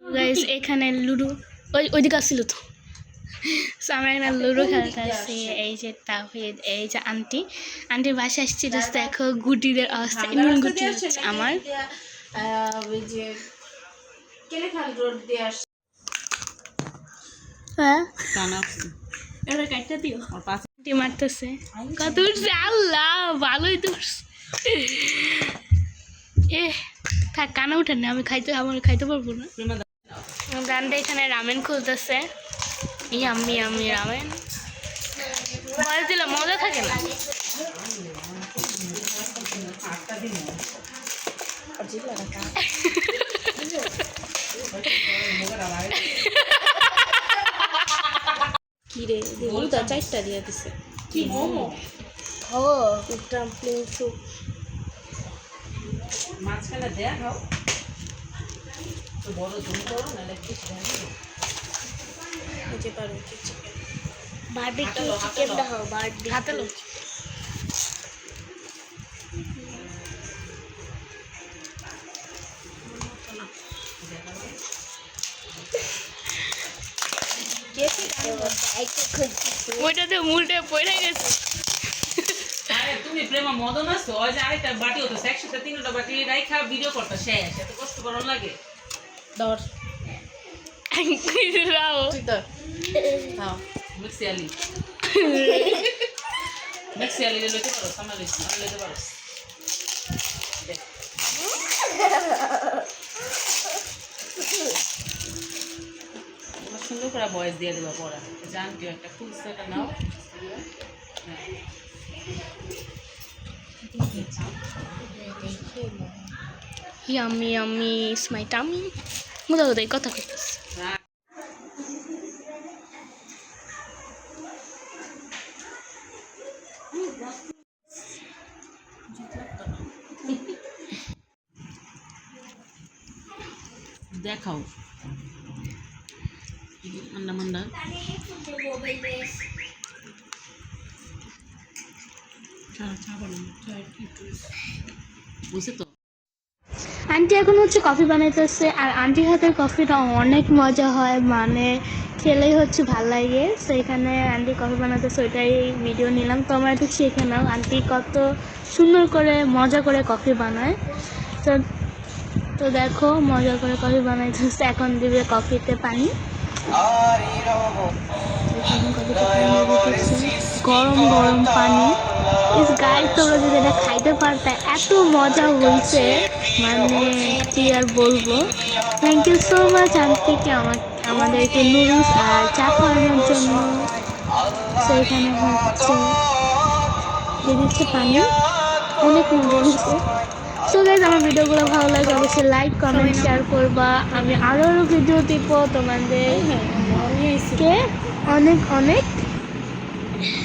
Guys এখানে ludo ওইদিকে আসছিল তো। আমরা এখানে লুডো খেলতে আসছি। এই যে তাহিদ, এই যে আন্টির বাসায় আসছি। দেখো গুটিদের অবস্থা, এমন গুটি হচ্ছে আমার। হ্যাঁ এটা কাটটা দিও, আন্টি মারতেছে। কত আল্লাহ ভালোই তো থাক, কানা উঠেন না, আমি খাইতে পারবো না। গানটা এখানে রামেন খুলতেছে। ইয়াম্মি ইয়াম্মি রামেন বয়স দিলে মজা থাকে না। কিরে দেবুদা চারটা দিয়ে দিছে। কি মোমো? ও ডাম্পলিং স্যুপ। মাছখানে দেয়া খাও তো বড় জুম করো না, লেখি হতে পারো কি চিকেন বারবিকিউ চিকেন দাও। বারবিকিউ হাতে লো। ওইটাতে মুলটে পড়ে গেছে। তুমি প্রেমা মদন আছো, ওই যে আরেকটা বাটি হতো, একসাথে তিনটা বাটি রাইখা ভিডিও করতে শেষ, এত কষ্ট করার লাগে। ধর রাও তুই ধর। নাও মিক্সি আলি লইতে পারো, সামনে লইতে পারো। সুন্দর করে বয়স দিয়ে দেবা পড়া। জানকি একটা ফুল সেটা নাও। Yummy yummy is my tummy. মজা কোথায় কথা কইতেছে। দেখাও মান্ডা মান্ডা বুঝছে তো। আন্টি এখন হচ্ছে কফি বানাইতেছে, আর আন্টির হাতের কফিটা অনেক মজা হয়, মানে খেলেই হচ্ছে ভাল লাগে। তো এখানে আন্টি কফি বানাইতেছে, ওইটাই ভিডিও নিলাম। তো আমরা একটু শিখে নাও আন্টি কত সুন্দর করে মজা করে কফি বানায়। তো দেখো মজা করে কফি বানাইতেছে। এখন দিবে কফিতে পানি। গরম গরম পানি। ইস গাইস, তোমরা যদি এটা খাইতে পারতে, এত মজা হয়েছে, মানে কি আর বলবো। থ্যাংক ইউ সো মাচ আন্টিকে আমাদেরকে নুডলস আর চা খাওয়ানোর জন্য। সেইখানে হচ্ছে দিচ্ছে পানি, অনেক মজা হয়েছে। সো গাইস, আমার ভিডিওগুলো ভালো লাগে অবশ্যই লাইক কমেন্ট শেয়ার করবা। আমি আরও ভিডিও দিব তোমাদেরকে। অনেক অনেক